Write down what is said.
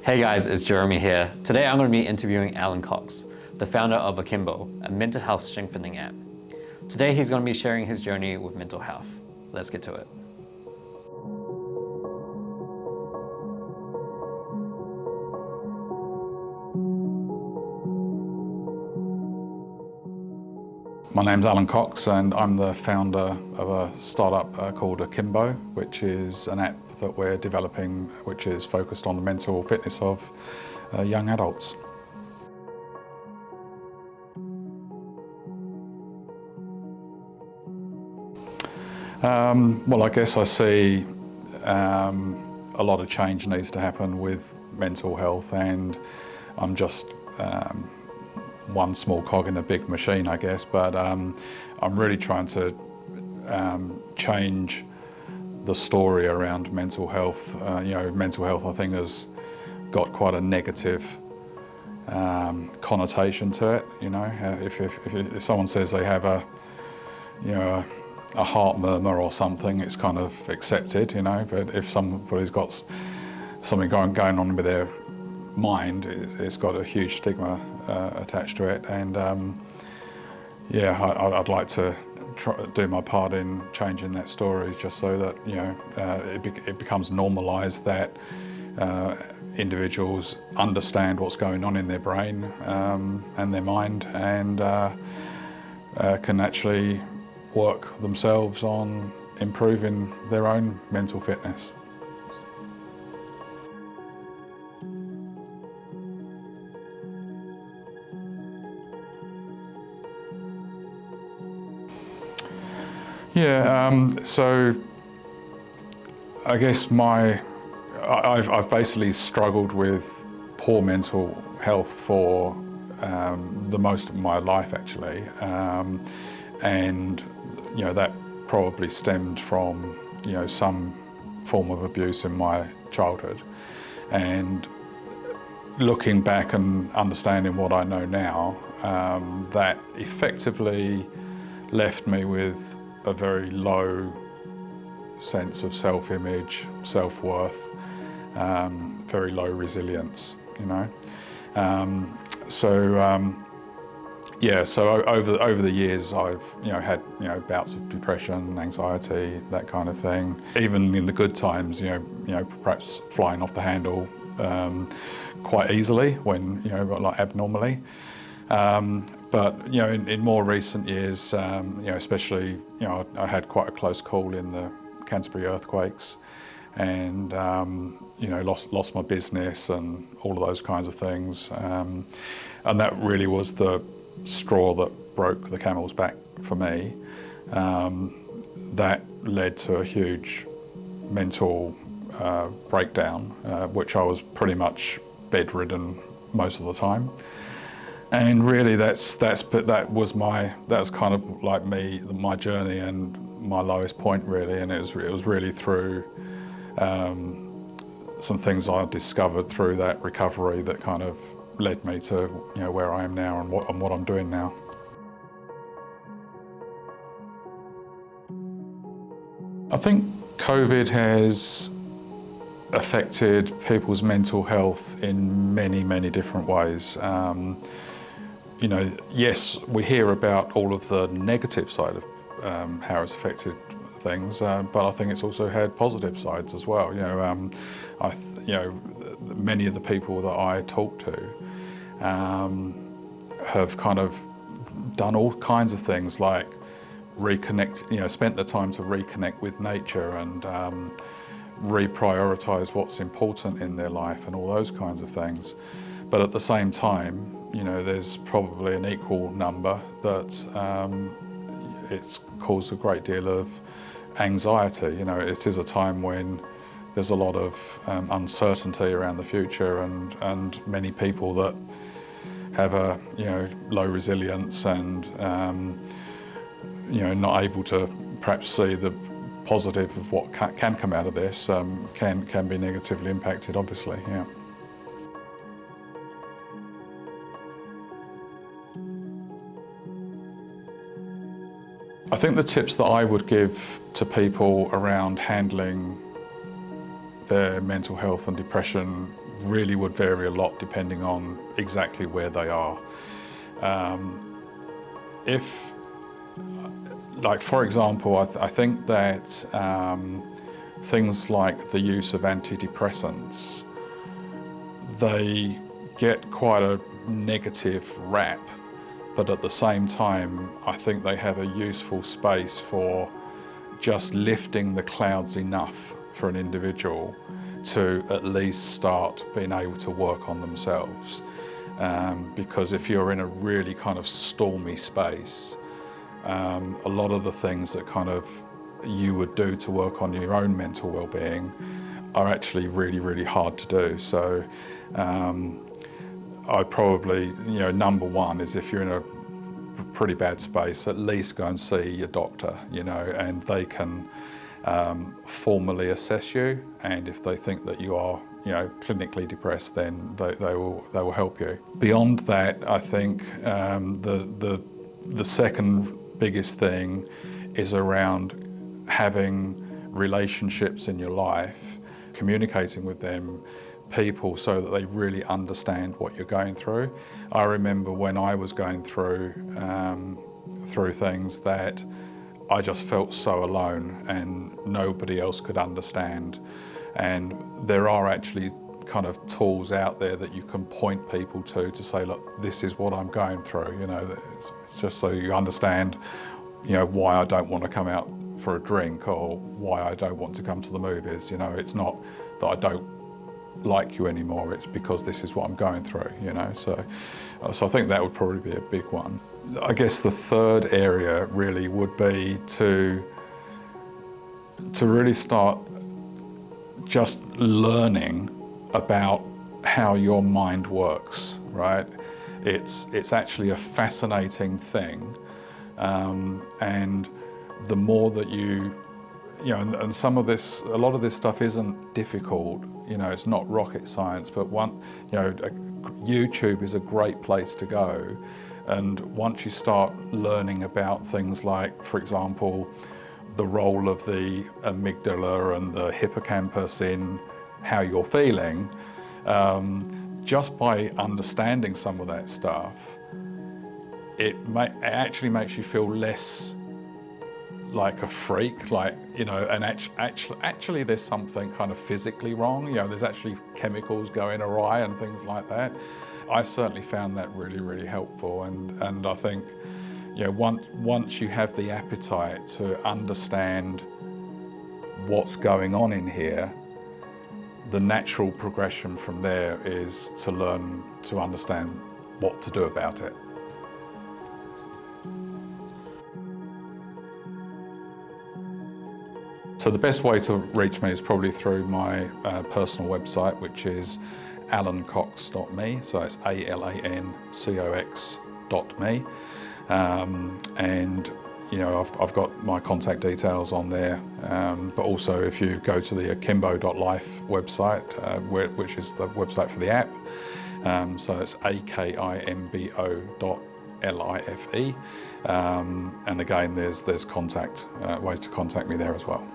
Hey guys, it's Jeremy here. Today I'm going to be interviewing Alan Cox, the founder of Akimbo, a mental health strengthening app. Today he's going to be sharing his journey with mental health. Let's get to it. My name's Alan Cox and I'm the founder of a startup called Akimbo, which is an app that we're developing which is focused on the mental fitness of young adults. Well, I guess I see a lot of change needs to happen with mental health, and I'm just one small cog in a big machine, I guess, but I'm really trying to change the story around mental health. Mental health, I think, has got quite a negative connotation to it. If someone says they have a heart murmur or something, it's kind of accepted, but if somebody's got something going on with their mind, it's got a huge stigma attached to it, and I'd like to do my part in changing that story, just so that it becomes normalised that individuals understand what's going on in their brain and their mind, and can actually work themselves on improving their own mental fitness. So I guess I've basically struggled with poor mental health for the most of my life, actually, and that probably stemmed from some form of abuse in my childhood. And looking back and understanding what I know now, that effectively left me with a very low sense of self-image, self-worth, very low resilience, So over the years, I've had bouts of depression, anxiety, that kind of thing. Even in the good times, perhaps flying off the handle quite easily when like abnormally. But in more recent years, especially I had quite a close call in the Canterbury earthquakes, and lost my business and all of those kinds of things, and that really was the straw that broke the camel's back for me. That led to a huge mental breakdown, which I was pretty much bedridden most of the time. And really, that was kind of like my journey and my lowest point, really. And it was really through some things I discovered through that recovery that kind of led me to where I am now and what I'm doing now. I think COVID has affected people's mental health in many different ways. Yes, we hear about all of the negative side of how it's affected things, but I think it's also had positive sides as well. Many of the people that I talk to have kind of done all kinds of things, like reconnect, spent the time to reconnect with nature and reprioritize what's important in their life and all those kinds of things. But at the same time, there's probably an equal number that it's caused a great deal of anxiety. It is a time when there's a lot of uncertainty around the future, and many people that have a low resilience and not able to perhaps see the positive of what can come out of this, can be negatively impacted, obviously. I think the tips that I would give to people around handling their mental health and depression really would vary a lot depending on exactly where they are. If, like for example, I think that things like the use of antidepressants, they get quite a negative rap, but at the same time, I think they have a useful space for just lifting the clouds enough for an individual to at least start being able to work on themselves. Because if you're in a really kind of stormy space, a lot of the things that kind of you would do to work on your own mental well-being are actually really, really hard to do. So I'd probably, number one is if you're in a pretty bad space, at least go and see your doctor, and they can formally assess you. And if they think that you are, clinically depressed, then they will help you. Beyond that, I think the second biggest thing is around having relationships in your life, communicating with them, people, so that they really understand what you're going through. I remember when I was going through things that I just felt so alone and nobody else could understand. And there are actually kind of tools out there that you can point people to say, look, this is what I'm going through. It's just so you understand, why I don't want to come out for a drink or why I don't want to come to the movies. It's not that I don't like you anymore, it's because this is what I'm going through, so I think that would probably be a big one. I guess the third area really would be to really start just learning about how your mind works, right? It's actually a fascinating thing, and the more that and a lot of this stuff isn't difficult, it's not rocket science, but YouTube is a great place to go. And once you start learning about things like, for example, the role of the amygdala and the hippocampus in how you're feeling, just by understanding some of that stuff, it actually makes you feel less like a freak, and actually there's something kind of physically wrong. There's actually chemicals going awry and things like that. I certainly found that really, really helpful, and I think, once you have the appetite to understand what's going on in here, the natural progression from there is to learn to understand what to do about it. So the best way to reach me is probably through my personal website, which is alancox.me. So it's ALANCOX.me. And I've got my contact details on there. But also if you go to the Akimbo.life website, which is the website for the app, so it's AKIMBO.LIFE. And again, there's ways to contact me there as well.